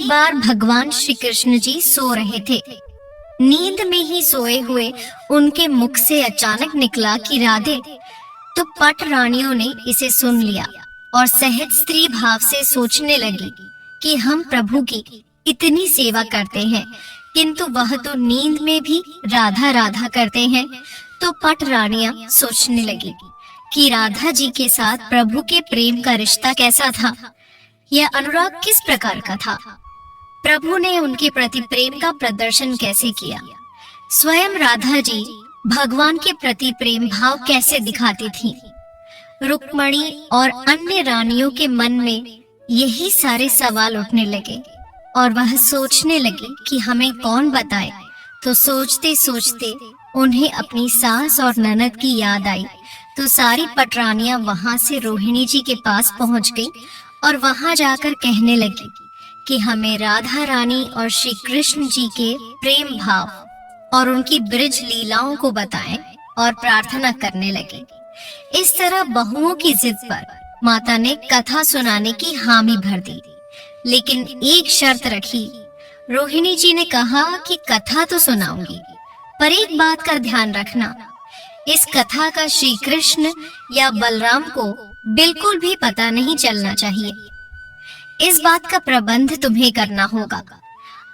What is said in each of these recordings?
एक बार भगवान श्री कृष्ण जी सो रहे थे। नींद में ही सोए हुए उनके मुख से अचानक निकला कि राधे। तो पट रानियों ने इसे सुन लिया और सहज स्त्री भाव से सोचने लगी कि हम प्रभु की इतनी सेवा करते हैं, किंतु वह तो नींद में भी राधा राधा करते हैं। तो पट रानियां सोचने लगी कि राधा जी के साथ प्रभु के प्रेम का रिश्ता कैसा था, यह अनुराग किस प्रकार का था, प्रभु ने उनके प्रति प्रेम का प्रदर्शन कैसे किया, स्वयं राधा जी भगवान के प्रति प्रेम भाव कैसे दिखाती थीं। रुक्मणी और अन्य रानियों के मन में यही सारे सवाल उठने लगे और वह सोचने लगी कि हमें कौन बताए। तो सोचते सोचते उन्हें अपनी सास और ननद की याद आई। तो सारी पटरानियां वहां से रोहिणी जी के पास पहुंच गई और वहां जाकर कहने लगी कि हमें राधा रानी और श्री कृष्ण जी के प्रेम भाव और उनकी ब्रिज लीलाओं को बताएं और प्रार्थना करने लगी। इस तरह बहुओं की जिद पर माता ने कथा सुनाने की हामी भर दी, लेकिन एक शर्त रखी। रोहिणी जी ने कहा कि कथा तो सुनाऊंगी, पर एक बात का ध्यान रखना, इस कथा का श्री कृष्ण या बलराम को बिल्कुल भी पता नहीं चलना चाहिए। इस बात का प्रबंध तुम्हें करना होगा।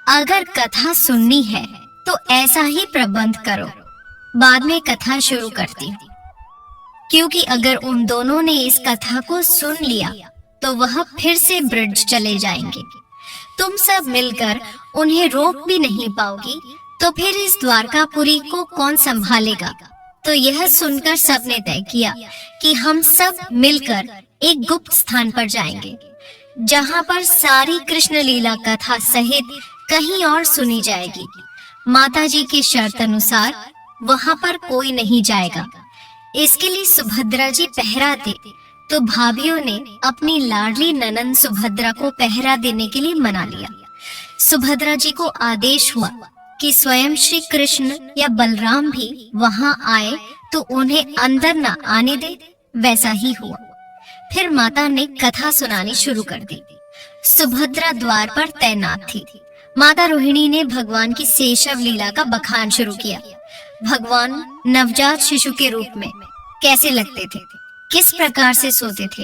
अगर कथा सुननी है तो ऐसा ही प्रबंध करो। बाद में कथा शुरू करती हूँ, क्योंकि अगर उन दोनों ने इस कथा को सुन लिया तो वह फिर से ब्रिज चले जाएंगे। तुम सब मिलकर उन्हें रोक भी नहीं पाओगी, तो फिर इस द्वारकापुरी को कौन संभालेगा। तो यह सुनकर सबने तय किया कि हम सब मिलकर एक गुप्त स्थान पर जाएंगे, जहां पर सारी कृष्ण लीला कथा सहित कहीं और सुनी जाएगी। माताजी की शर्त अनुसार वहां पर कोई नहीं जाएगा। इसके लिए सुभद्रा जी पहरा दे। तो भाभियों ने अपनी लाडली ननंद सुभद्रा को पहरा देने के लिए मना लिया। सुभद्रा जी को आदेश हुआ कि स्वयं श्री कृष्ण या बलराम भी वहां आए तो उन्हें अंदर न आने दे। वैसा ही हुआ। फिर माता ने कथा सुनानी शुरू कर दी। सुभद्रा द्वार पर तैनात थी। माता रोहिणी ने भगवान की सेशव लीला का बखान शुरू किया। भगवान नवजात शिशु के रूप में कैसे लगते थे, किस प्रकार से सोते थे,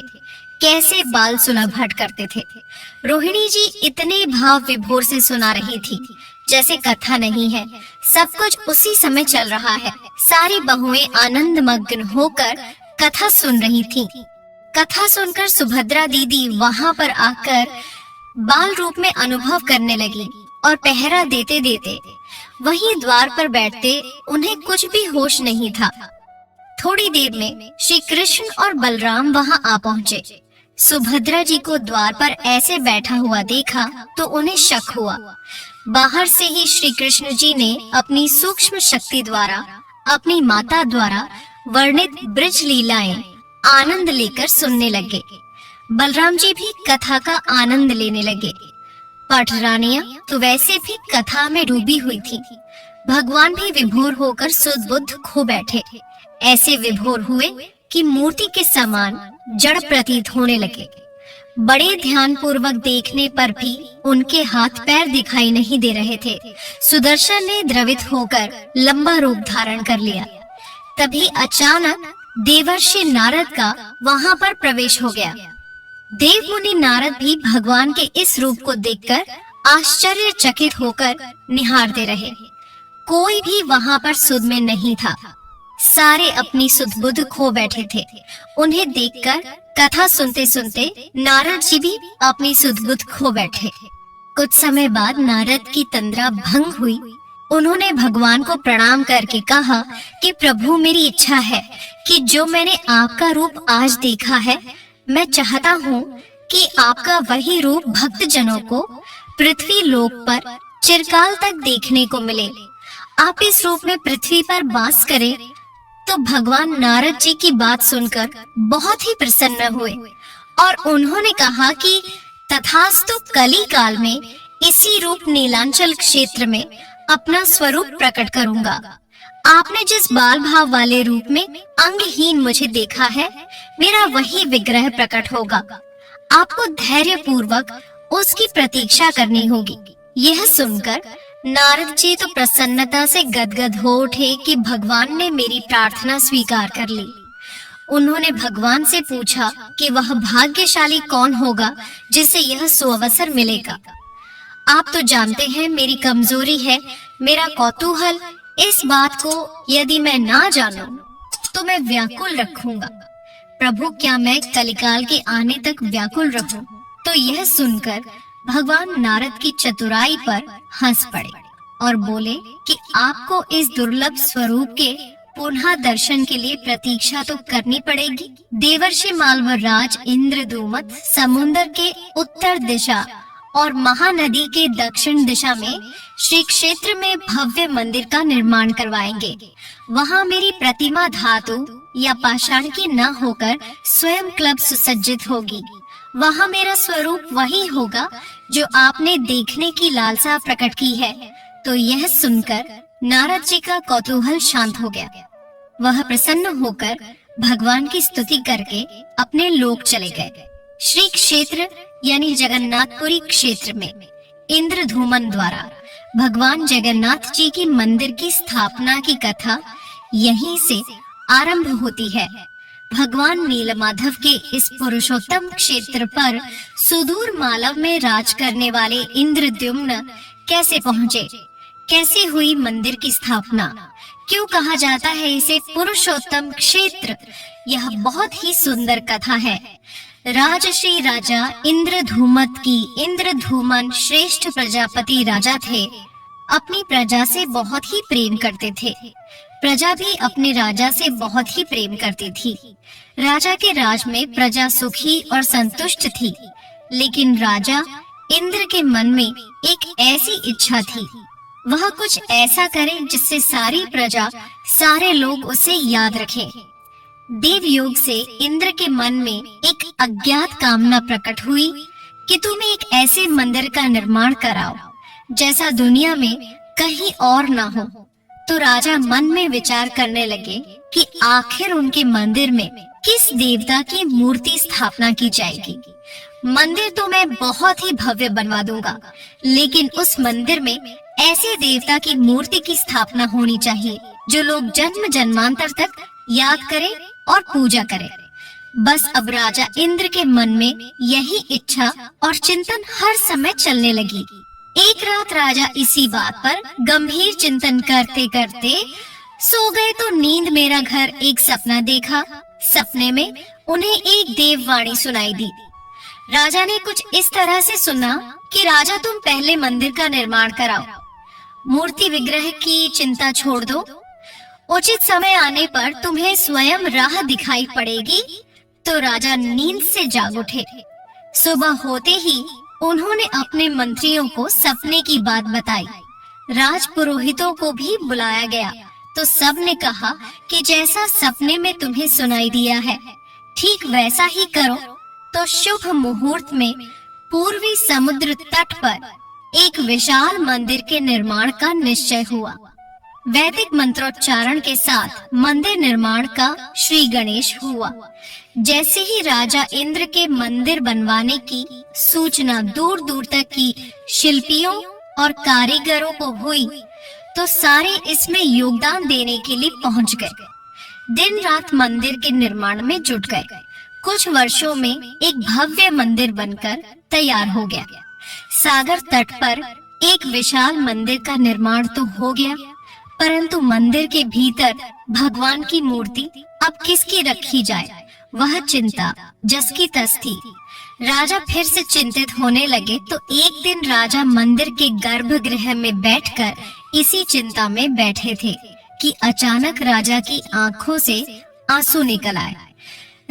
कैसे बाल सुलभ करते थे। रोहिणी जी इतने भाव विभोर से सुना रही थी जैसे कथा नहीं है, सब कुछ उसी समय चल रहा है। सारी बहुएं आनंद मग्न होकर कथा सुन रही थीं। कथा सुनकर सुभद्रा दीदी वहां पर आकर बाल रूप में अनुभव करने लगी और पहरा देते देते वहीं द्वार पर बैठते उन्हें कुछ भी होश नहीं था। थोड़ी देर में श्री कृष्ण और बलराम वहां आ पहुंचे। सुभद्रा जी को द्वार पर ऐसे बैठा हुआ देखा तो उन्हें शक हुआ। बाहर से ही श्री कृष्ण जी ने अपनी सूक्ष्म शक्ति द्वारा अपनी माता द्वारा वर्णित ब्रिज लीलाएं आनंद लेकर सुनने लगे। बलराम जी भी कथा का आनंद लेने लगे। पटरानियां तो वैसे भी कथा में डूबी हुई थी। भगवान भी विभोर होकर सुध बुद्ध खो बैठे। ऐसे विभोर हुए कि मूर्ति के समान जड़ प्रतीत होने लगे। बड़े ध्यान पूर्वक देखने पर भी उनके हाथ पैर दिखाई नहीं दे रहे थे। सुदर्शन ने द्रवित होकर लंबा रूप धारण कर लिया। तभी अचानक देवर्षि नारद का वहां पर प्रवेश हो गया। देव मुनि नारद भी भगवान के इस रूप को देखकर आश्चर्यचकित होकर निहारते रहे। कोई भी वहां पर सुध में नहीं था। सारे अपनी सुध बुध खो बैठे थे। उन्हें देखकर कथा सुनते सुनते नारद जी भी अपनी सुध बुध खो बैठे। कुछ समय बाद नारद की तंद्रा भंग हुई। उन्होंने भगवान को प्रणाम करके कहा कि प्रभु, मेरी इच्छा है कि जो मैंने आपका रूप आज देखा है, मैं चाहता हूँ कि आपका वही रूप भक्त जनों को पृथ्वी लोक पर चिरकाल तक देखने को मिले। आप इस रूप में पृथ्वी पर वास करें। तो भगवान नारद जी की बात सुनकर बहुत ही प्रसन्न हुए और उन्होंने कहा कि तथास्तु कली काल में इसी रूप नीलांचल क्षेत्र में अपना स्वरूप प्रकट करूंगा। आपने जिस बाल भाव वाले रूप में अंगहीन मुझे देखा है, मेरा वही विग्रह प्रकट होगा। आपको धैर्य पूर्वक उसकी प्रतीक्षा करनी होगी। यह सुनकर नारद जी तो प्रसन्नता से गदगद हो उठे कि भगवान ने मेरी प्रार्थना स्वीकार कर ली। उन्होंने भगवान से पूछा कि वह भाग्यशाली कौन होगा जिसे यह सुअवसर मिलेगा। आप तो जानते हैं मेरी कमजोरी है, मेरा कौतूहल। इस बात को यदि मैं ना जानूं तो मैं व्याकुल रखूंगा। प्रभु, क्या मैं कलिकाल के आने तक व्याकुल रहूं? तो यह सुनकर भगवान नारद की चतुराई पर हंस पड़े और बोले कि आपको इस दुर्लभ स्वरूप के पुनः दर्शन के लिए प्रतीक्षा तो करनी पड़ेगी। देवर्षि मालवराज इंद्रदूमत समुद्र के उत्तर दिशा और महानदी के दक्षिण दिशा में श्री क्षेत्र में भव्य मंदिर का निर्माण करवाएंगे। वहाँ मेरी प्रतिमा धातु या पाषाण की न होकर स्वयं क्लब सुसज्जित होगी। वहाँ मेरा स्वरूप वही होगा जो आपने देखने की लालसा प्रकट की है। तो यह सुनकर नारद जी का कौतूहल शांत हो गया। वह प्रसन्न होकर भगवान की स्तुति करके अपने लोक चले गए। श्री क्षेत्र यानी जगन्नाथपुरी क्षेत्र में इंद्रधूमन द्वारा भगवान जगन्नाथ जी की मंदिर की स्थापना की कथा यहीं से आरंभ होती है। भगवान नीलमाधव के इस पुरुषोत्तम क्षेत्र पर सुदूर मालव में राज करने वाले इंद्रद्युम्न कैसे पहुँचे, कैसे हुई मंदिर की स्थापना, क्यों कहा जाता है इसे पुरुषोत्तम क्षेत्र, यह बहुत ही सुंदर कथा है। राजश्री राजा इंद्रधूमत की इंद्रधूमन श्रेष्ठ प्रजापति राजा थे। अपनी प्रजा से बहुत ही प्रेम करते थे। प्रजा भी अपने राजा से बहुत ही प्रेम करती थी। राजा के राज में प्रजा सुखी और संतुष्ट थी, लेकिन राजा इंद्र के मन में एक ऐसी इच्छा थी, वह कुछ ऐसा करे जिससे सारी प्रजा, सारे लोग उसे याद रखें। देव योग से इंद्र के मन में एक अज्ञात कामना प्रकट हुई कि तुम एक ऐसे मंदिर का निर्माण कराओ जैसा दुनिया में कहीं और ना हो। तो राजा मन में विचार करने लगे कि आखिर उनके मंदिर में किस देवता की मूर्ति स्थापना की जाएगी। मंदिर तो मैं बहुत ही भव्य बनवा दूंगा, लेकिन उस मंदिर में ऐसे देवता की मूर्ति की स्थापना होनी चाहिए जो लोग जन्म जन्मांतर तक याद करें और पूजा करें। बस अब राजा इंद्र के मन में यही इच्छा और चिंतन हर समय चलने लगी। एक रात राजा इसी बात पर गंभीर चिंतन करते करते सो गए तो नींद मेरा घर एक सपना देखा। सपने में उन्हें एक देववाणी सुनाई दी। राजा ने कुछ इस तरह से सुना कि राजा, तुम पहले मंदिर का निर्माण कराओ, मूर्ति विग्रह की चिंता छोड़ दो। उचित समय आने पर तुम्हें स्वयं राह दिखाई पड़ेगी। तो राजा नींद से जाग उठे। सुबह होते ही उन्होंने अपने मंत्रियों को सपने की बात बताई। राज पुरोहितों को भी बुलाया गया तो सब ने कहा कि जैसा सपने में तुम्हें सुनाई दिया है ठीक वैसा ही करो। तो शुभ मुहूर्त में पूर्वी समुद्र तट पर एक विशाल मंदिर के निर्माण का निश्चय हुआ। वैदिक मंत्रोच्चारण के साथ मंदिर निर्माण का श्री गणेश हुआ। जैसे ही राजा इंद्र के मंदिर बनवाने की सूचना दूर दूर तक की शिल्पियों और कारीगरों को हुई तो सारे इसमें योगदान देने के लिए पहुंच गए। दिन रात मंदिर के निर्माण में जुट गए। कुछ वर्षों में एक भव्य मंदिर बनकर तैयार हो गया। सागर तट पर एक विशाल मंदिर का निर्माण तो हो गया, परंतु मंदिर के भीतर भगवान की मूर्ति अब किसकी रखी जाए, वह चिंता जस की तस थी। राजा फिर से चिंतित होने लगे तो एक दिन राजा मंदिर के गर्भगृह में बैठकर इसी चिंता में बैठे थे कि अचानक राजा की आंखों से आंसू निकल आए।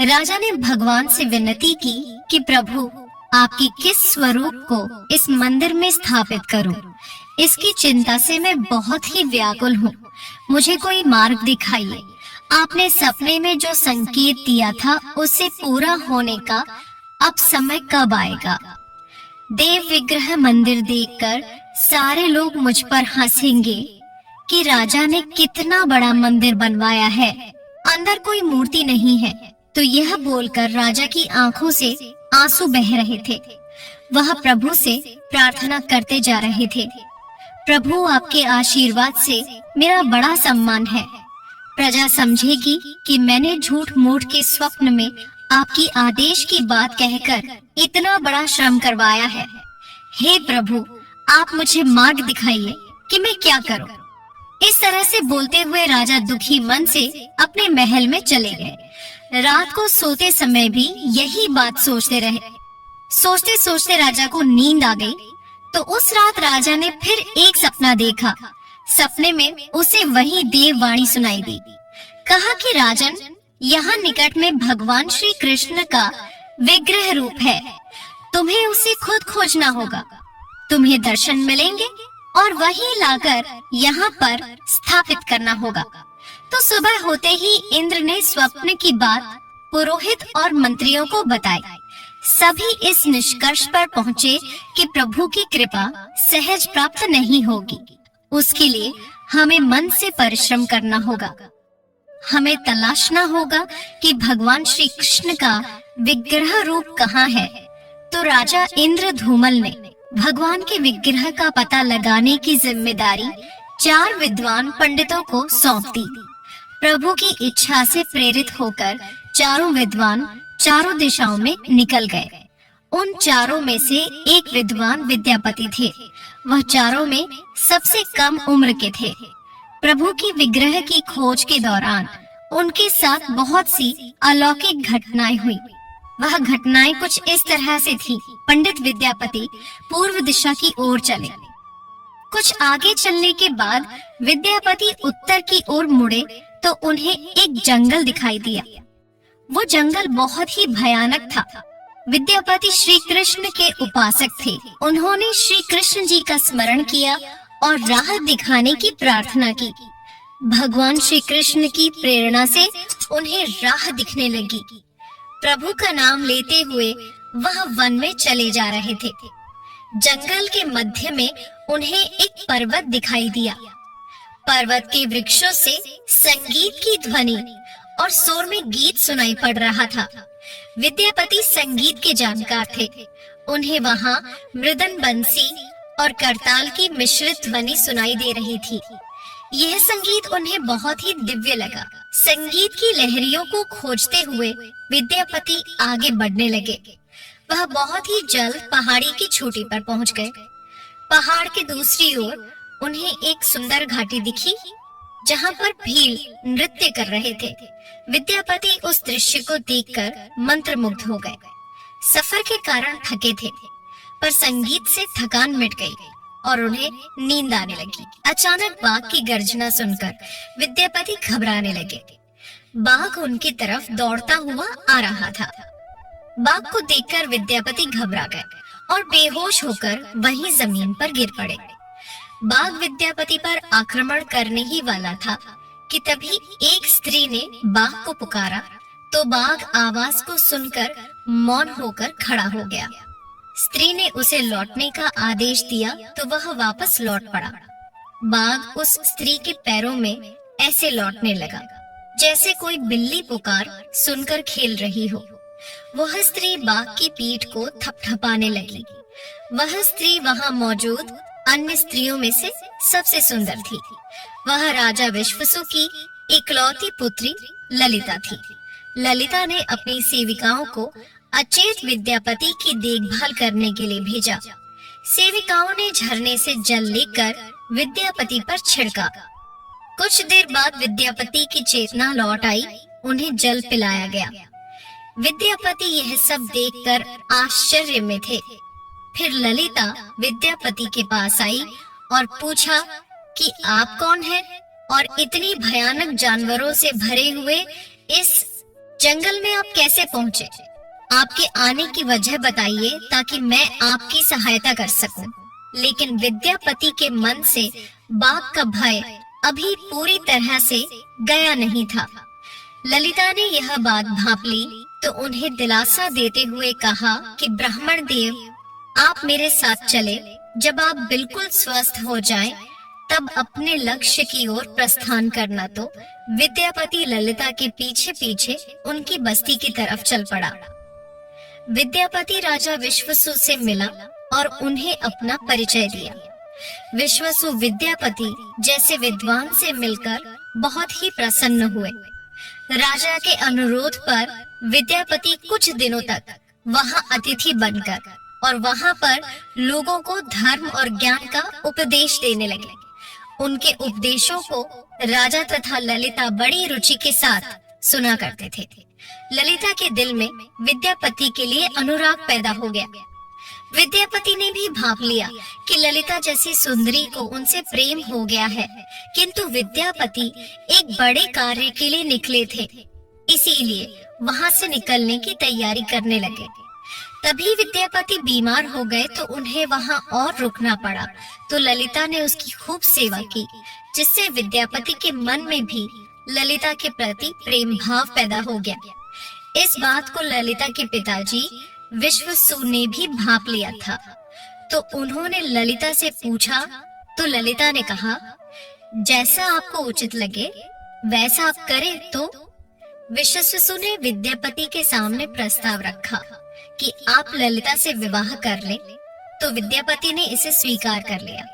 राजा ने भगवान से विनती की कि प्रभु, आपकी किस स्वरूप को इस मंदिर में स्थापित करूं? इसकी चिंता से मैं बहुत ही व्याकुल हूँ। मुझे कोई मार्ग दिखाइए। आपने सपने में जो संकेत दिया था उसे पूरा होने का अब समय कब आएगा? देव विग्रह मंदिर देखकर सारे लोग मुझ पर हंसेंगे कि राजा ने कितना बड़ा मंदिर बनवाया है, अंदर कोई मूर्ति नहीं है। तो यह बोलकर राजा की आंखों से आंसू बह रहे थे। वह प्रभु से प्रार्थना करते जा रहे थे। प्रभु, आपके आशीर्वाद से मेरा बड़ा सम्मान है। प्रजा समझेगी कि मैंने झूठ मूठ के स्वप्न में आपकी आदेश की बात कहकर इतना बड़ा श्रम करवाया है। हे प्रभु, आप मुझे मार्ग दिखाइए कि मैं क्या करूं। इस तरह से बोलते हुए राजा दुखी मन से अपने महल में चले गए। रात को सोते समय भी यही बात सोचते रहे। सोचते सोचते राजा को नींद आ गई। तो उस रात राजा ने फिर एक सपना देखा। सपने में उसे वही देववाणी सुनाई दी। कहा कि राजन, यहाँ निकट में भगवान श्री कृष्ण का विग्रह रूप है। तुम्हें उसे खुद खोजना होगा। तुम्हें दर्शन मिलेंगे और वही लाकर यहाँ पर स्थापित करना होगा। तो सुबह होते ही इंद्र ने स्वप्न की बात पुरोहित और मंत्रियों को बताई। सभी इस निष्कर्ष पर पहुँचे कि प्रभु की कृपा सहज प्राप्त नहीं होगी। उसके लिए हमें मन से परिश्रम करना होगा। हमें तलाशना होगा कि भगवान श्री कृष्ण का विग्रह रूप कहाँ है। तो राजा इंद्रधूमल ने भगवान के विग्रह का पता लगाने की जिम्मेदारी 4 विद्वान पंडितों को सौंप दी। प्रभु की इच्छा से प्रेरित होकर चारों विद्वान चारों दिशाओं में निकल गए। उन चारों में से एक विद्वान विद्यापति थे। वह चारों में सबसे कम उम्र के थे। प्रभु की विग्रह की खोज के दौरान उनके साथ बहुत सी अलौकिक घटनाएं हुई। वह घटनाएं कुछ इस तरह से थी। पंडित विद्यापति पूर्व दिशा की ओर चले। कुछ आगे चलने के बाद विद्यापति उत्तर की ओर मुड़े तो उन्हें एक जंगल दिखाई दिया। वो जंगल बहुत ही भयानक था। विद्यापति श्री कृष्ण के उपासक थे। उन्होंने श्री कृष्ण जी का स्मरण किया और राह दिखाने की प्रार्थना की। भगवान श्री कृष्ण की प्रेरणा से उन्हें राह दिखने लगी। प्रभु का नाम लेते हुए वह वन में चले जा रहे थे। जंगल के मध्य में उन्हें एक पर्वत दिखाई दिया। पर्वत के वृक्षों से संगीत की ध्वनि और शोर में गीत सुनाई पड़ रहा था। विद्यापति संगीत के जानकार थे। उन्हें वहां मृदंग, बंसी और करताल की मिश्रित ध्वनि सुनाई दे रही थी। यह संगीत उन्हें बहुत ही दिव्य लगा। संगीत की लहरियों को खोजते हुए विद्यापति आगे बढ़ने लगे। वह बहुत ही जल्द पहाड़ी की चोटी पर पहुंच गए। पहाड़ के दूसरी ओर उन्हें एक सुंदर घाटी दिखी, जहां पर भील नृत्य कर रहे थे। विद्यापति उस दृश्य को देखकर मंत्रमुग्ध हो गए। सफर के कारण थके थे, पर संगीत से थकान मिट गई और उन्हें नींद आने लगी। अचानक बाघ की गर्जना सुनकर विद्यापति घबराने लगे। बाघ उनकी तरफ दौड़ता हुआ आ रहा था। बाघ को देखकर विद्यापति घबरा गए और बेहोश होकर वहीं जमीन पर गिर पड़े। बाघ विद्यापति पर आक्रमण करने ही वाला था कि तभी एक स्त्री ने बाघ को पुकारा, तो बाघ आवाज को सुनकर मौन होकर खड़ा हो गया। स्त्री ने उसे लौटने का आदेश दिया तो वह वापस लौट पड़ा। बाघ उस स्त्री के पैरों में ऐसे लौटने लगा जैसे कोई बिल्ली पुकार सुनकर खेल रही हो। वह स्त्री बाघ की पीठ को थपथपाने लगी। वह स्त्री वहां मौजूद अन्य स्त्रियों में से सबसे सुंदर थी। वह राजा विश्वसु की इकलौती पुत्री ललिता थी। ललिता ने अपनी सेविकाओं को अचेत विद्यापति की देखभाल करने के लिए भेजा। सेविकाओं ने झरने से जल लेकर विद्यापति पर छिड़का। कुछ देर बाद विद्यापति की चेतना लौट आई। उन्हें जल पिलाया गया। विद्यापति यह सब देखकर आश्चर्य में थे। फिर ललिता विद्यापति के पास आई और पूछा कि आप कौन हैं और इतनी भयानक जानवरों से भरे हुए इस जंगल में आप कैसे पहुंचे? आपके आने की वजह बताइए ताकि मैं आपकी सहायता कर सकूं। लेकिन विद्यापति के मन से बाघ का भय अभी पूरी तरह से गया नहीं था। ललिता ने यह बात भांप ली तो उन्हें दिलासा देते हुए कहा कि ब्राह्मण देव, आप मेरे साथ चले। जब आप बिल्कुल स्वस्थ हो जाएं, तब अपने लक्ष्य की ओर प्रस्थान करना। तो विद्यापति ललिता के पीछे पीछे उनकी बस्ती की तरफ चल पड़ा। विद्यापति राजा विश्वसु से मिला और उन्हें अपना परिचय दिया। विश्वसु विद्यापति जैसे विद्वान से मिलकर बहुत ही प्रसन्न हुए। राजा के अनुरोध पर विद्यापति कुछ दिनों तक वहां अतिथि बनकर और वहां पर लोगों को धर्म और ज्ञान का उपदेश देने लगे। उनके उपदेशों को राजा तथा ललिता बड़ी रुचि के साथ सुना करते थे। ललिता के दिल में विद्यापति के लिए अनुराग पैदा हो गया। विद्यापति ने भी भांप लिया कि ललिता जैसी सुंदरी को उनसे प्रेम हो गया है, किंतु विद्यापति एक बड़े कार्य के लिए निकले थे, इसीलिए वहां से निकलने की तैयारी करने लगे। तभी विद्यापति बीमार हो गए तो उन्हें वहां और रुकना पड़ा। तो ललिता ने उसकी खूब सेवा की, जिससे विद्यापति के मन में भी ललिता के प्रति प्रेम भाव पैदा हो गया। इस बात को ललिता के पिताजी विश्वसु ने भी भांप लिया था। तो उन्होंने ललिता से पूछा तो ललिता ने कहा, जैसा आपको उचित लगे वैसा आप करें। तो विश्वसु ने विद्यापति के सामने प्रस्ताव रखा कि आप ललिता से विवाह कर लें। तो विद्यापति ने इसे स्वीकार कर लिया।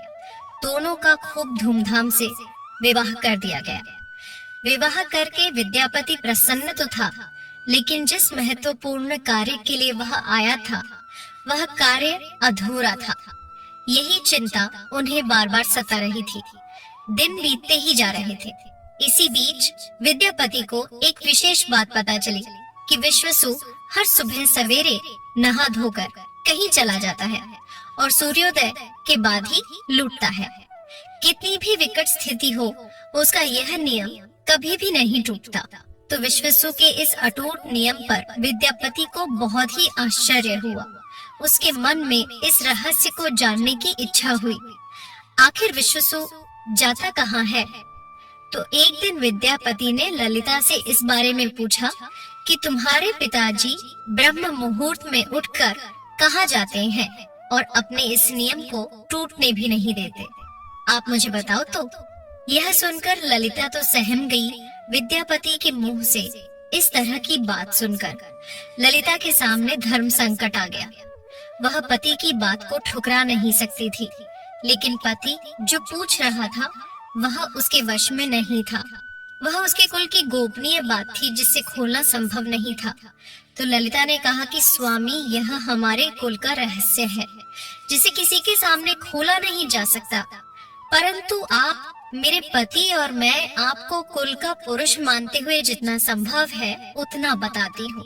दोनों का खूब धूमधाम से विवाह कर दिया गया। विवाह करके विद्यापति प्रसन्न तो था, लेकिन जिस महत्वपूर्ण कार्य के लिए वह आया था वह कार्य अधूरा था। यही चिंता उन्हें बार बार सता रही थी। दिन बीतते ही जा रहे थे। इसी बीच विद्यापति को एक विशेष बात पता चली कि विश्वसु हर सुबह सवेरे नहा धोकर कहीं चला जाता है और सूर्योदय के बाद ही लौटता है। कितनी भी विकट स्थिति हो, उसका यह नियम कभी भी नहीं टूटता। तो विश्वसु के इस अटूट नियम पर विद्यापति को बहुत ही आश्चर्य हुआ। उसके मन में इस रहस्य को जानने की इच्छा हुई। आखिर विश्वसु जाता कहाँ है? तो एक दिन विद्यापति ने ललिता से इस बारे में पूछा कि तुम्हारे पिताजी ब्रह्म मुहूर्त में उठकर कहाँ जाते हैं और अपने इस नियम को टूटने भी नहीं देते। आप मुझे बताओ। तो यह सुनकर ललिता तो सहम गई। विद्यापति के मुंह से इस तरह की बात सुनकर ललिता के सामने धर्म संकट आ गया। वह पति की बात को ठुकरा नहीं सकती थी, लेकिन पति जो पूछ रहा था वह उसके वश में नहीं था। वह उसके कुल की गोपनीय बात थी जिसे खोलना संभव नहीं था। तो ललिता ने कहा कि स्वामी, यह हमारे कुल का रहस्य है जिसे किसी के सामने खोला नहीं जा सकता, परंतु आप मेरे पति और मैं आपको कुल का पुरुष मानते हुए जितना संभव है उतना बताती हूँ।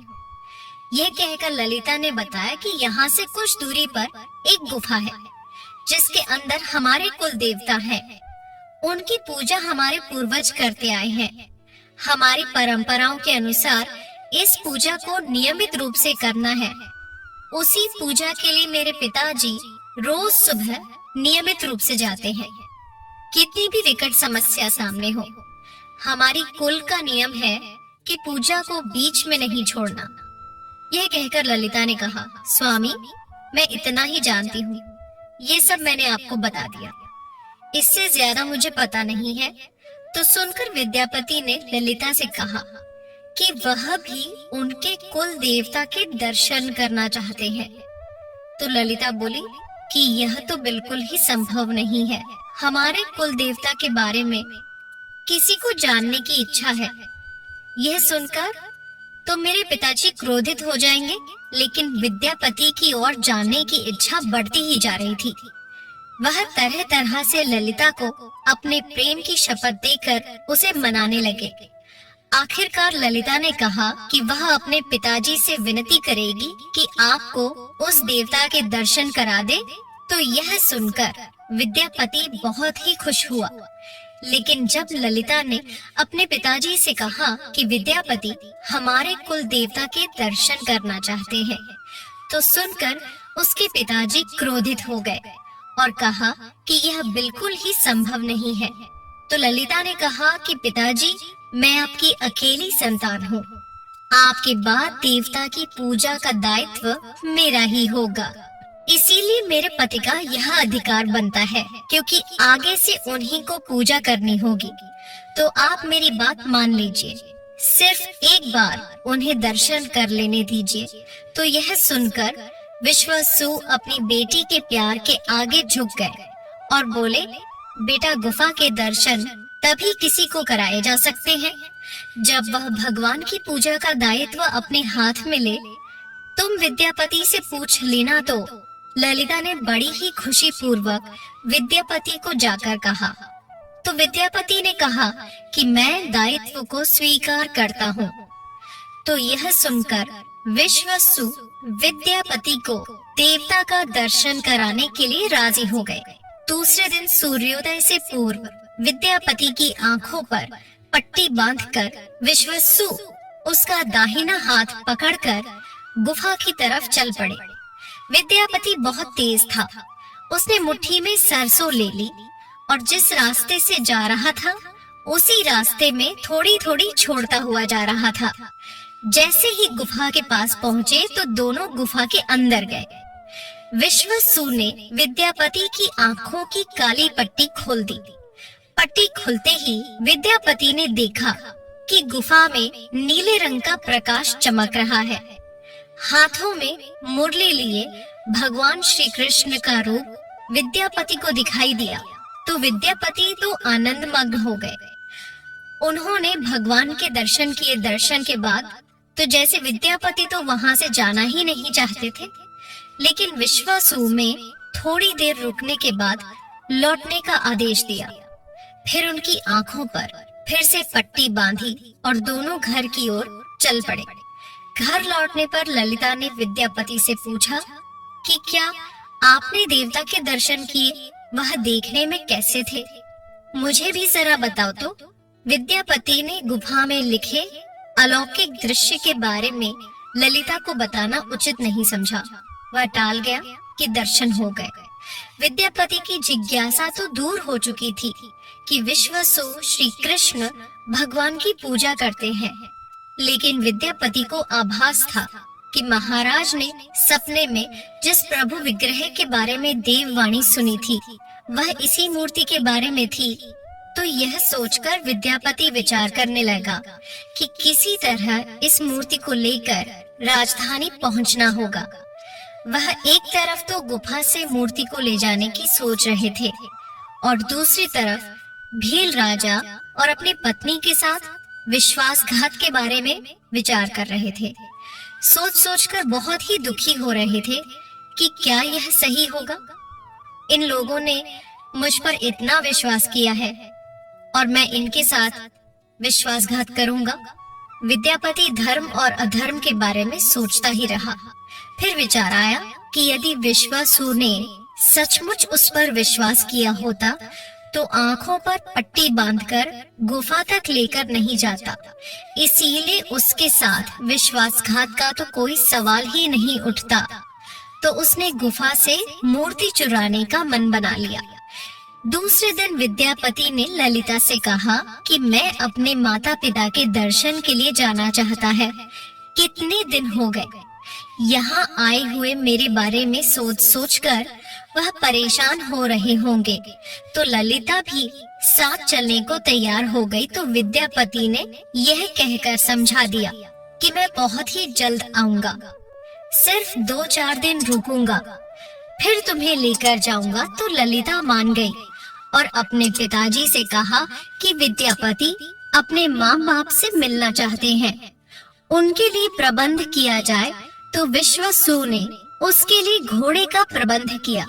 यह कहकर ललिता ने बताया कि यहाँ से कुछ दूरी पर एक गुफा है जिसके अंदर हमारे कुल देवता हैं। उनकी पूजा हमारे पूर्वज करते आए हैं। हमारी परंपराओं के अनुसार इस पूजा को नियमित रूप से करना है। उसी पूजा के लिए मेरे पिताजी रोज सुबह नियमित रूप से जाते हैं। कितनी भी विकट समस्या सामने हो, हमारी कुल का नियम है कि पूजा को बीच में नहीं छोड़ना। यह कहकर ललिता ने कहा, स्वामी, मैं इतना ही जानती हूँ। ये सब मैंने आपको बता दिया, इससे ज्यादा मुझे पता नहीं है। तो सुनकर विद्यापति ने ललिता से कहा कि वह भी उनके कुल देवता के दर्शन करना चाहते हैं। तो ललिता बोली कि यह तो बिल्कुल ही संभव नहीं है। हमारे कुल देवता के बारे में किसी को जानने की इच्छा है। यह सुनकर तो मेरे पिताजी क्रोधित हो जाएंगे, लेकिन विद्यापति की ओर जानने की इच्छा बढ़ती ही जा रही थी। वह तरह तरह से ललिता को अपने प्रेम की शपथ देकर उसे मनाने लगे। आखिरकार ललिता ने कहा कि वह अपने पिताजी से विनती करेगी कि आपको उस देवता के दर्शन करा दे। तो यह सुनकर विद्यापति बहुत ही खुश हुआ। लेकिन जब ललिता ने अपने पिताजी से कहा कि विद्यापति हमारे कुल देवता के दर्शन करना चाहते हैं, तो सुनकर उसके पिताजी क्रोधित हो गए और कहा कि यह बिल्कुल ही संभव नहीं है। तो ललिता ने कहा कि पिताजी, मैं आपकी अकेली संतान हूँ। आपके बाद देवता की पूजा का दायित्व मेरा ही होगा। इसीलिए मेरे पति का यह अधिकार बनता है, क्योंकि आगे से उन्हीं को पूजा करनी होगी। तो आप मेरी बात मान लीजिए। सिर्फ एक बार उन्हें दर्शन कर लेने दीजिए। तो यह सुनकर विश्वासु अपनी बेटी के प्यार के आगे झुक गए और बोले, बेटा, गुफा के दर्शन तभी किसी को कराए जा सकते हैं जब वह भगवान की पूजा का दायित्व अपने हाथ में ले। तुम विद्यापति से पूछ लेना। तो ललिता ने बड़ी ही खुशी पूर्वक विद्यापति को जाकर कहा। तो विद्यापति ने कहा कि मैं दायित्व को स्वीकार करता हूँ। तो यह सुनकर विश्वासु विद्यापति को देवता का दर्शन कराने के लिए राजी हो गए। दूसरे दिन सूर्योदय से पूर्व विद्यापति की आंखों पर पट्टी बांधकर विश्वासु उसका दाहिना हाथ पकड़कर गुफा की तरफ चल पड़े। विद्यापति बहुत तेज था। उसने मुट्ठी में सरसों ले ली और जिस रास्ते से जा रहा था उसी रास्ते में थोड़ी थोड़ी छोड़ता हुआ जा रहा था। जैसे ही गुफा के पास पहुंचे तो दोनों गुफा के अंदर गए। विश्वासु ने विद्यापति की आंखों की काली पट्टी खोल दी। पट्टी खुलते ही विद्यापति ने देखा कि गुफा में नीले रंग का प्रकाश चमक रहा है। हाथों में मुरली लिए भगवान श्री कृष्ण का रूप विद्यापति को दिखाई दिया। तो विद्यापति तो आनंद मग्न हो गए। उन्होंने भगवान के दर्शन किए। दर्शन के बाद तो जैसे विद्यापति तो वहां से जाना ही नहीं चाहते थे, लेकिन विश्वासु में थोड़ी देर रुकने के बाद लौटने का आदेश दिया। फिर उनकी आंखों पर फिर से पट्टी बांधी और दोनों घर की ओर चल पड़े। घर लौटने पर ललिता ने विद्यापति से पूछा कि क्या आपने देवता के दर्शन किए? वह देखने में कैसे थे? मुझे भी जरा बताओ। तो विद्यापति ने गुफा में लिखे अलौकिक दृश्य के बारे में ललिता को बताना उचित नहीं समझा। वह टाल गया कि दर्शन हो गए। विद्यापति की जिज्ञासा तो दूर हो चुकी थी कि विश्वासु श्री कृष्ण भगवान की पूजा करते हैं, लेकिन विद्यापति को आभास था कि महाराज ने सपने में जिस प्रभु विग्रह के बारे में देववाणी सुनी थी वह इसी मूर्ति के बारे में थी। तो यह सोचकर विद्यापति विचार करने लगा कि किसी तरह इस मूर्ति को लेकर राजधानी पहुंचना होगा। वह एक तरफ तो गुफा से मूर्ति को ले जाने की सोच रहे थे और दूसरी तरफ भील राजा और अपनी पत्नी के साथ विश्वासघात के बारे में विचार कर रहे थे। सोच सोचकर बहुत ही दुखी हो रहे थे कि क्या यह सही होगा। इन लोगों ने मुझ पर इतना विश्वास किया है और मैं इनके साथ विश्वासघात करूंगा। विद्यापति धर्म और अधर्म के बारे में सोचता ही रहा। फिर विचार आया कि यदि विश्वासु ने सचमुच उस पर विश्वास किया होता तो आंखों पर पट्टी बांधकर गुफा तक लेकर नहीं जाता। इसीलिए उसके साथ विश्वासघात का तो कोई सवाल ही नहीं उठता। तो उसने गुफा से मूर्ति चुराने का मन बना लिया। दूसरे दिन विद्यापति ने ललिता से कहा कि मैं अपने माता पिता के दर्शन के लिए जाना चाहता है। कितने दिन हो गए यहाँ आए हुए, मेरे बारे में सोच सोचकर वह परेशान हो रहे होंगे। तो ललिता भी साथ चलने को तैयार हो गई। तो विद्यापति ने यह कहकर समझा दिया कि मैं बहुत ही जल्द आऊंगा, सिर्फ 2-4 दिन रुकूंगा, फिर तुम्हें लेकर जाऊंगा। तो ललिता मान गई और अपने पिताजी से कहा कि विद्यापति अपने माँ बाप से मिलना चाहते हैं, उनके लिए प्रबंध किया जाए। तो विश्वासु ने उसके लिए घोड़े का प्रबंध किया।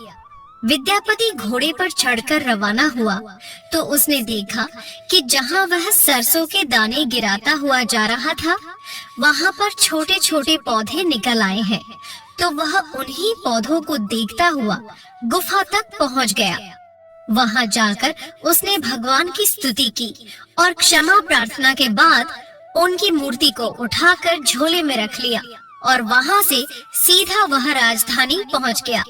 विद्यापति घोड़े पर चढ़कर रवाना हुआ तो उसने देखा कि जहाँ वह सरसों के दाने गिराता हुआ जा रहा था वहाँ पर छोटे छोटे पौधे निकल आए हैं। तो वह उन्हीं पौधों को देखता हुआ गुफा तक पहुँच गया। वहाँ जाकर उसने भगवान की स्तुति की और क्षमा प्रार्थना के बाद उनकी मूर्ति को उठाकर झोले में रख लिया और वहाँ से सीधा वह राजधानी पहुँच गया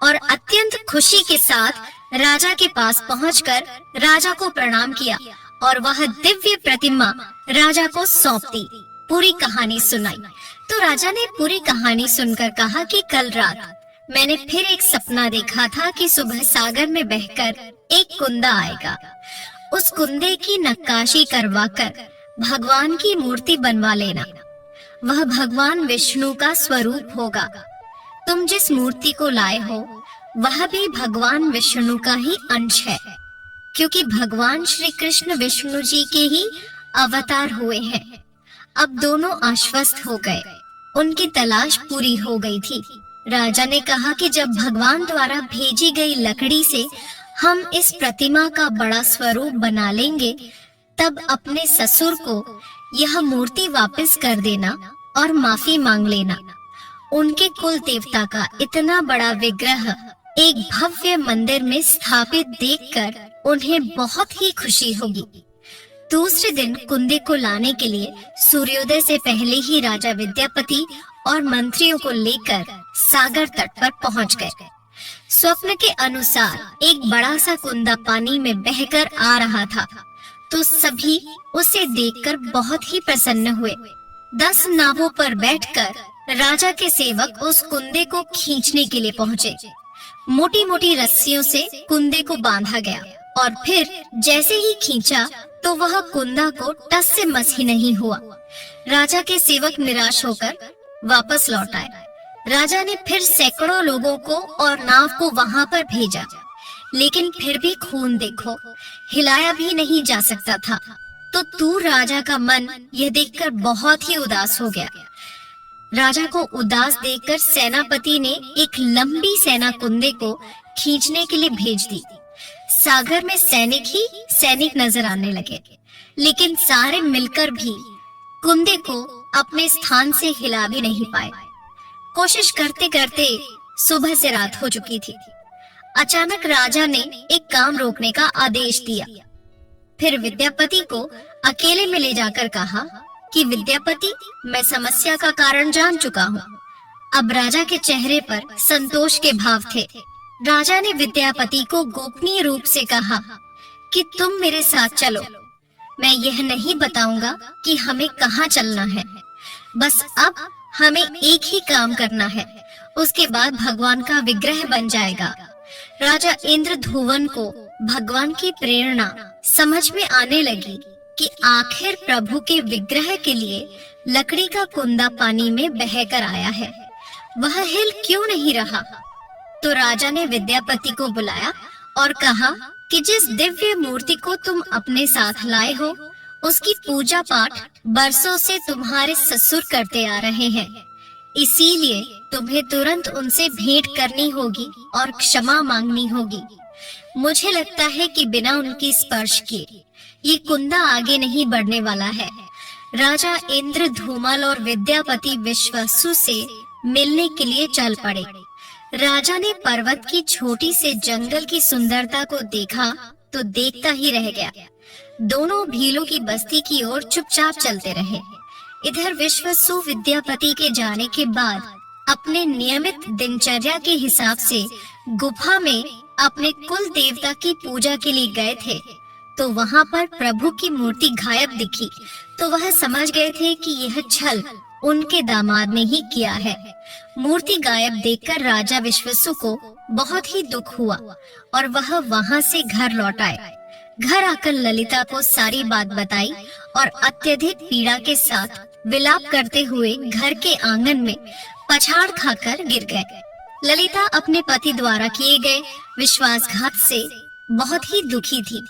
और अत्यंत खुशी के साथ राजा के पास पहुंचकर राजा को प्रणाम किया और वह दिव्य प्रतिमा राजा को सौंप दी। पूरी कहानी सुनाई। तो राजा ने पूरी कहानी सुनकर कहा कि कल रात मैंने फिर एक सपना देखा था कि सुबह सागर में बहकर एक कुंदा आएगा। उस कुंदे की नक्काशी करवाकर भगवान की मूर्ति बनवा लेना। वह भगवान विष्णु का स्वरूप होगा। तुम जिस मूर्ति को लाए हो वह भी भगवान विष्णु का ही अंश है, क्योंकि भगवान श्री कृष्ण विष्णु जी के ही अवतार हुए हैं। अब दोनों आश्वस्त हो गए, उनकी तलाश पूरी हो गई थी। राजा ने कहा कि जब भगवान द्वारा भेजी गई लकड़ी से हम इस प्रतिमा का बड़ा स्वरूप बना लेंगे, तब अपने ससुर को यह मूर्ति वापस कर देना और माफी मांग लेना। उनके कुल देवता का इतना बड़ा विग्रह एक भव्य मंदिर में स्थापित देखकर उन्हें बहुत ही खुशी होगी। दूसरे दिन कुंदे को लाने के लिए सूर्योदय से पहले ही राजा विद्यापति और मंत्रियों को लेकर सागर तट पर पहुंच गए। स्वप्न के अनुसार एक बड़ा सा कुंदा पानी में बहकर आ रहा था, तो सभी उसे देखकर बहुत ही प्रसन्न हुए। 10 नावों पर बैठकर राजा के सेवक उस कुंदे को खींचने के लिए पहुंचे। मोटी मोटी रस्सियों से कुंदे को बांधा गया और फिर जैसे ही खींचा तो वह कुंदा को टस से मस ही नहीं हुआ। राजा के सेवक निराश होकर वापस लौट आए। राजा ने फिर सैकड़ों लोगों को और नाव को वहां पर भेजा, लेकिन फिर भी खून देखो, हिलाया भी नहीं जा सकता था। तो तू राजा का मन यह देखकर बहुत ही उदास हो गया। राजा को उदास देखकर सेनापति ने एक लंबी सेना कुंदे को खींचने के लिए भेज दी। सागर में सैनिक ही सैनिक नजर आने लगे, लेकिन सारे मिलकर भी कुंदे को अपने स्थान से हिला भी नहीं पाए। कोशिश करते करते सुबह से रात हो चुकी थी। अचानक राजा ने एक काम रोकने का आदेश दिया। फिर विद्यापति को अकेले में ले जाकर कहा कि विद्यापति, मैं समस्या का कारण जान चुका हूँ। अब राजा के चेहरे पर संतोष के भाव थे। राजा ने विद्यापति को गोपनीय रूप से कहा कि तुम मेरे साथ चलो। मैं यह नहीं बताऊंगा कि हमें कहाँ चलना है, बस अब हमें एक ही काम करना है, उसके बाद भगवान का विग्रह बन जाएगा। राजा इंद्रधुवन को भगवान की प्रेरणा समझ में आने लगी कि आखिर प्रभु के विग्रह के लिए लकड़ी का कुंदा पानी में बहकर आया है, वह हिल क्यों नहीं रहा। तो राजा ने विद्यापति को बुलाया और कहा कि जिस दिव्य मूर्ति को तुम अपने साथ लाए हो, उसकी पूजा पाठ बरसों से तुम्हारे ससुर करते आ रहे हैं, इसीलिए तुम्हें तुरंत उनसे भेंट करनी होगी और क्षमा मांगनी होगी। मुझे लगता है कि बिना उनकी स्पर्श किए ये कुंदा आगे नहीं बढ़ने वाला है। राजा इंद्र धूमल और विद्यापति विश्वासु से मिलने के लिए चल पड़े। राजा ने पर्वत की छोटी से जंगल की सुंदरता को देखा तो देखता ही रह गया। दोनों भीलों की बस्ती की ओर चुपचाप चलते रहे। इधर विश्वासु विद्यापति के जाने के बाद अपने नियमित दिनचर्या के हिसाब से गुफा में अपने कुल देवता की पूजा के लिए गए थे, तो वहां पर प्रभु की मूर्ति गायब दिखी। तो वह समझ गए थे कि यह छल उनके दामाद ने ही किया है। मूर्ति गायब देखकर राजा विश्वासु को बहुत ही दुख हुआ और वह वहां से घर लौट आए। घर आकर ललिता को सारी बात बताई और अत्यधिक पीड़ा के साथ विलाप करते हुए घर के आंगन में पछाड़ खाकर गिर गए। ललिता अपने पति द्वारा किए गए विश्वासघात से बहुत ही दुखी थी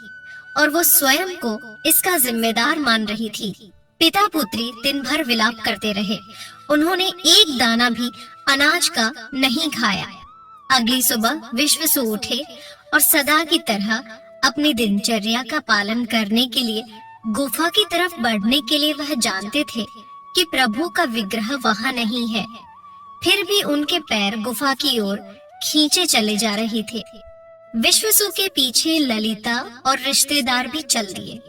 और वो स्वयं को इसका जिम्मेदार मान रही थी। पिता पुत्री दिन भर विलाप करते रहे। उन्होंने एक दाना भी अनाज का नहीं खाया। अगली सुबह विश्वासु उठे और सदा की तरह अपनी दिनचर्या का पालन करने के लिए गुफा की तरफ बढ़ने के लिए वह जानते थे कि प्रभु का विग्रह वहां नहीं है। फिर भी उनके पैर गुफा की ओर खींचे चले जा रहे थे। विश्वासु के पीछे ललिता और रिश्तेदार भी चल दिए।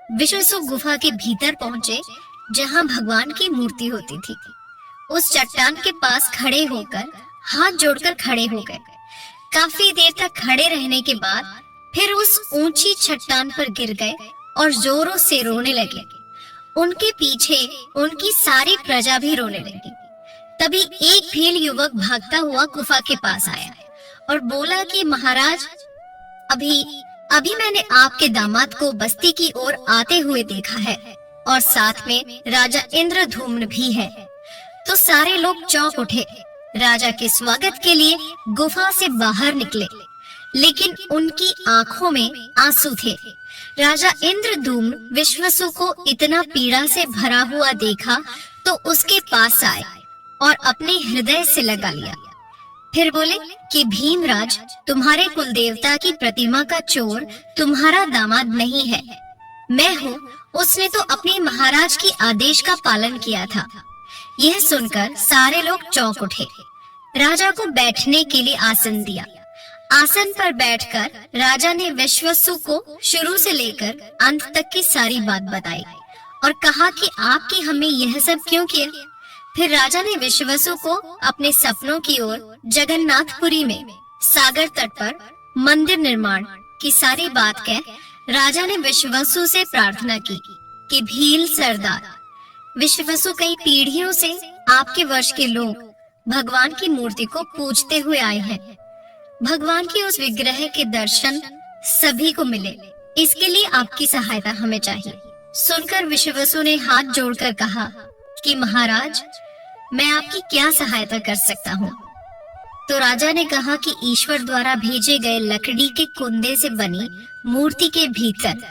विश्वासु गुफा के भीतर पहुंचे जहां भगवान की मूर्ति होती थी। उस चट्टान के पास खड़े होकर हाथ जोड़कर खड़े हो गए। काफी देर तक खड़े रहने के बाद फिर उस ऊंची चट्टान पर गिर गए और जोरों से रोने लगे। उनके पीछे उनकी सारी प्रजा भी रोने लगी। तभी एक भील युवक भागता हुआ गुफा के पास आया और बोला कि महाराज, अभी मैंने आपके दामाद को बस्ती की ओर आते हुए देखा है। और साथ में राजा इंद्रधूम्न भी है। तो सारे लोग चौंक उठे। राजा के स्वागत के लिए गुफा से बाहर निकले, लेकिन उनकी आंखों में आंसू थे। राजा इंद्रदूम्न विश्वसु को इतना पीड़ा से भरा हुआ देखा तो उसके पास आए और अपने हृदय से लगा लिया। फिर बोले कि भीमराज, तुम्हारे कुल देवता की प्रतिमा का चोर तुम्हारा दामाद नहीं है, मैं हूँ। उसने तो अपने महाराज की आदेश का पालन किया था। यह सुनकर सारे लोग चौंक उठे। राजा को बैठने के लिए आसन दिया। आसन पर बैठकर राजा ने विश्वसु को शुरू से लेकर अंत तक की सारी बात बताई और कहा कि आपकी हमें यह सब क्यों किया। फिर राजा ने विश्वसु को अपने सपनों की ओर जगन्नाथपुरी में सागर तट पर मंदिर निर्माण की सारी बात कह राजा ने विश्वसु से प्रार्थना की कि भील सरदार, विश्वसु कई पीढ़ियों से आपके वंश के लोग भगवान की मूर्ति को पूजते हुए आए हैं। भगवान की उस विग्रह के दर्शन सभी को मिले, इसके लिए आपकी सहायता हमें चाहिए। सुनकर विश्वसु ने हाथ जोड़कर कहा कि महाराज, मैं आपकी क्या सहायता कर सकता हूँ। तो राजा ने कहा कि ईश्वर द्वारा भेजे गए लकड़ी के कुंदे से बनी मूर्ति के भीतर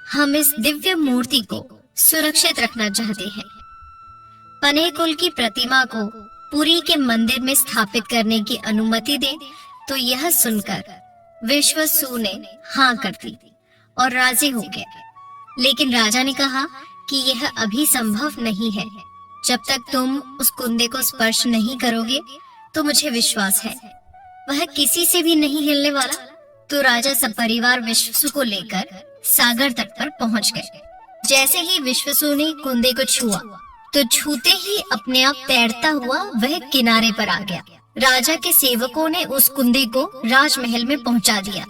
हम इस दिव्य मूर्ति को सुरक्षित रखना चाहते हैं। पने कुल की प्रतिमा को पुरी के मंदिर में स्थापित करने की अनुमति दे। तो यह सुनकर विश्वसु ने हाँ कर दी और राजी हो गया। लेकिन राजा ने कहा कि यह अभी संभव नहीं है। जब तक तुम उस कुंदे को स्पर्श नहीं करोगे तो मुझे विश्वास है वह किसी से भी नहीं हिलने वाला। तो राजा सपरिवार विश्वसु को लेकर सागर तट पर पहुंच गए। जैसे ही विश्वसु ने कुंदे को छुआ तो छूते ही अपने आप तैरता हुआ वह किनारे पर आ गया। राजा के सेवकों ने उस कुंदे को राजमहल में पहुंचा दिया।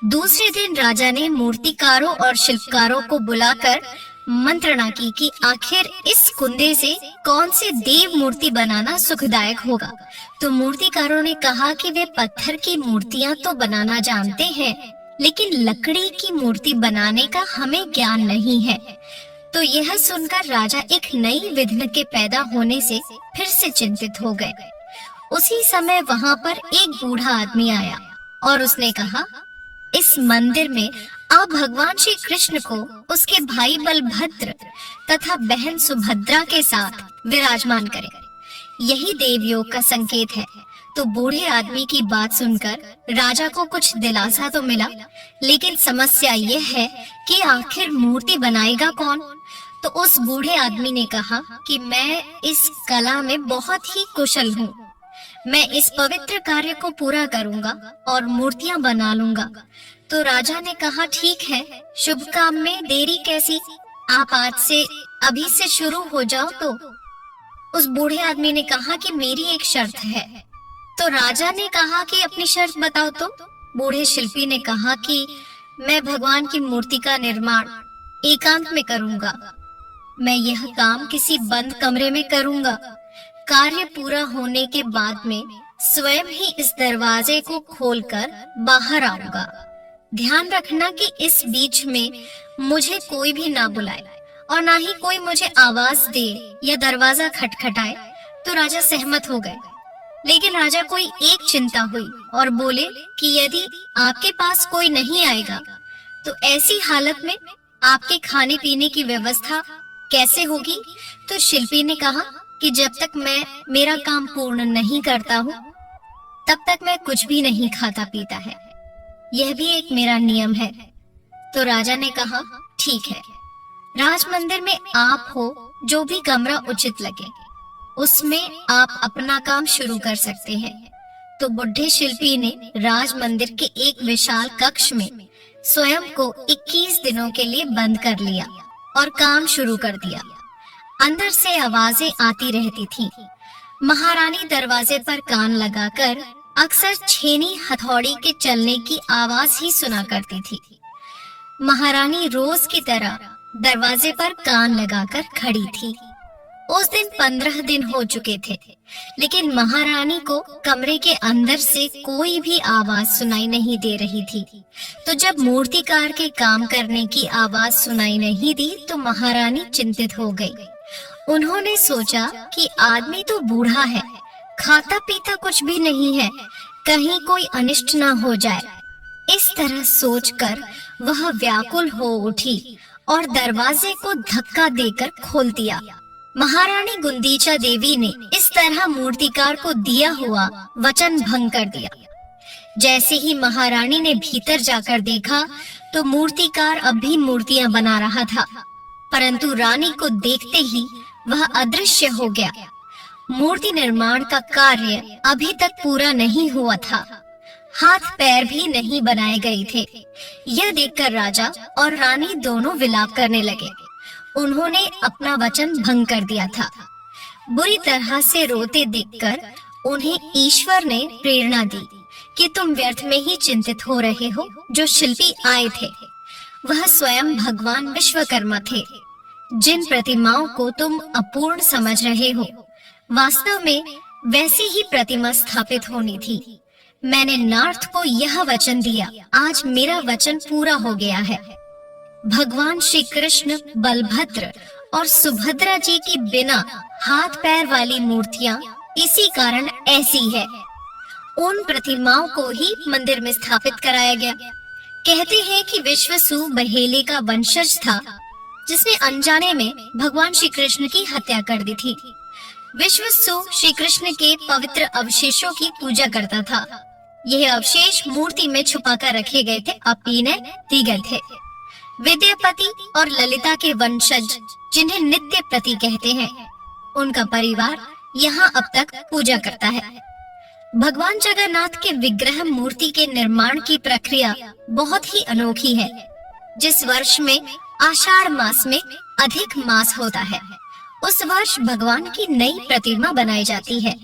दूसरे दिन राजा ने मूर्तिकारों और शिल्पकारों को बुलाकर मंत्रणा की कि आखिर इस कुंदे से कौन से देव मूर्ति बनाना सुखदायक होगा। तो मूर्तिकारों ने कहा कि वे पत्थर की मूर्तियां तो बनाना जानते हैं, लेकिन लकड़ी की मूर्ति बनाने का हमें ज्ञान नहीं है। तो यह सुनकर राजा एक नई विघ्न के पैदा होने से फिर से चिंतित हो गए। उसी समय वहां पर एक बूढ़ा आदमी आया और उसने कहा, इस मंदिर में आप भगवान श्री कृष्ण को उसके भाई बलभद्र तथा बहन सुभद्रा के साथ विराजमान करें। यही देवयोग का संकेत है। तो बूढ़े आदमी की बात सुनकर राजा को कुछ दिलासा तो मिला, लेकिन समस्या यह है कि आखिर मूर्ति बनाएगा कौन। तो उस बूढ़े आदमी ने कहा कि मैं इस कला में बहुत ही कुशल हूँ, मैं इस पवित्र कार्य को पूरा करूंगा और मूर्तियां बना लूंगा। तो राजा ने कहा, ठीक है, शुभ काम में देरी कैसी, आप आज से अभी से शुरू हो जाओ। तो उस बूढ़े आदमी ने कहा कि मेरी एक शर्त है। तो राजा ने कहा कि अपनी शर्त बताओ। तो बूढ़े शिल्पी ने कहा कि मैं भगवान की मूर्ति का निर्माण एकांत में करूंगा। मैं यह काम किसी बंद कमरे में करूंगा। कार्य पूरा होने के बाद में स्वयं ही इस दरवाजे को खोलकर बाहर आऊंगा। ध्यान रखना कि इस बीच में मुझे कोई भी ना बुलाए और ना ही कोई मुझे आवाज दे या दरवाजा खटखटाए। तो राजा सहमत हो गए, लेकिन राजा को एक चिंता हुई और बोले कि यदि आपके पास कोई नहीं आएगा तो ऐसी हालत में आपके खाने पीने की व्यवस्था कैसे होगी। तो शिल्पी ने कहा कि जब तक मैं मेरा काम पूर्ण नहीं करता हूँ तब तक मैं कुछ भी नहीं खाता पीता है, यह भी एक मेरा नियम है। तो राजा ने कहा, ठीक है, राज मंदिर में आप हो जो भी कमरा उचित लगे उसमें आप अपना काम शुरू कर सकते हैं। तो बुढ़े शिल्पी ने राज मंदिर के एक विशाल कक्ष में स्वयं को 21 दिनों के लिए बंद कर लिया और काम शुरू कर दिया। अंदर से आवाजें आती रहती थीं। महारानी दरवाजे पर कान लगाकर अक्सर छेनी हथौड़ी के चलने की आवाज ही सुना करती थी। महारानी रोज की तरह दरवाजे पर कान लगाकर खड़ी थी उस दिन 15 दिन हो चुके थे, लेकिन महारानी को कमरे के अंदर से कोई भी आवाज सुनाई नहीं दे रही थी। तो जब मूर्तिकार के काम करने की आवाज सुनाई नहीं दी तो महारानी चिंतित हो गई। उन्होंने सोचा कि आदमी तो बूढ़ा है, खाता पीता कुछ भी नहीं है, कहीं कोई अनिष्ट ना हो जाए। इस तरह सोचकर वह व्याकुल हो उठी और दरवाजे को धक्का देकर खोल दिया। महारानी गुंदीचा देवी ने इस तरह मूर्तिकार को दिया हुआ वचन भंग कर दिया। जैसे ही महारानी ने भीतर जाकर देखा तो मूर्तिकार अब भी मूर्तियां बना रहा था, परंतु रानी को देखते ही वह अदृश्य हो गया। मूर्ति निर्माण का कार्य अभी तक पूरा नहीं हुआ था, हाथ पैर भी नहीं बनाए गए थे। यह देखकर राजा और रानी दोनों विलाप करने लगे। उन्होंने अपना वचन भंग कर दिया था। बुरी तरह से रोते देखकर उन्हें ईश्वर ने प्रेरणा दी कि तुम व्यर्थ में ही चिंतित हो रहे हो। जो शिल्पी आए थे वह स्वयं भगवान विश्वकर्मा थे, जिन प्रतिमाओं को तुम अपूर्ण समझ रहे हो, वास्तव में वैसी ही प्रतिमा स्थापित होनी थी। मैंने नार्थ को यह वचन दिया, आज मेरा वचन पूरा हो गया है। भगवान श्री कृष्ण, बलभद्र और सुभद्रा जी की बिना हाथ पैर वाली मूर्तियां इसी कारण ऐसी है। उन प्रतिमाओं को ही मंदिर में स्थापित कराया गया। कहते हैं कि विश्वसु बहेले का वंशज था, जिसने अनजाने में भगवान श्री कृष्ण की हत्या कर दी थी। विश्वसु श्री कृष्ण के पवित्र अवशेषों की पूजा करता था। यह अवशेष मूर्ति में छुपा कर रखे गए थे, अपीने दी गए थे। विद्यापति और ललिता के वंशज, जिन्हें नित्य प्रति कहते हैं, उनका परिवार यहाँ अब तक पूजा करता है। भगवान जगन्नाथ के विग्रह मूर्ति के निर्माण की प्रक्रिया बहुत ही अनोखी है। जिस वर्ष में आषाढ़ मास में अधिक मास होता है, उस वर्ष भगवान की नई प्रतिमा बनाई जाती है।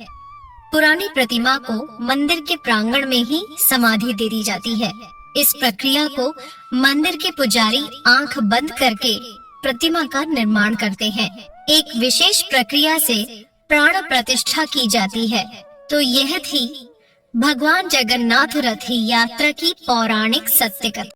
पुरानी प्रतिमा को मंदिर के प्रांगण में ही समाधि दे दी जाती है। इस प्रक्रिया को मंदिर के पुजारी आंख बंद करके प्रतिमा का निर्माण करते हैं। एक विशेष प्रक्रिया से प्राण प्रतिष्ठा की जाती है। तो यह थी भगवान जगन्नाथ रथ यात्रा की पौराणिक सत्य कथा।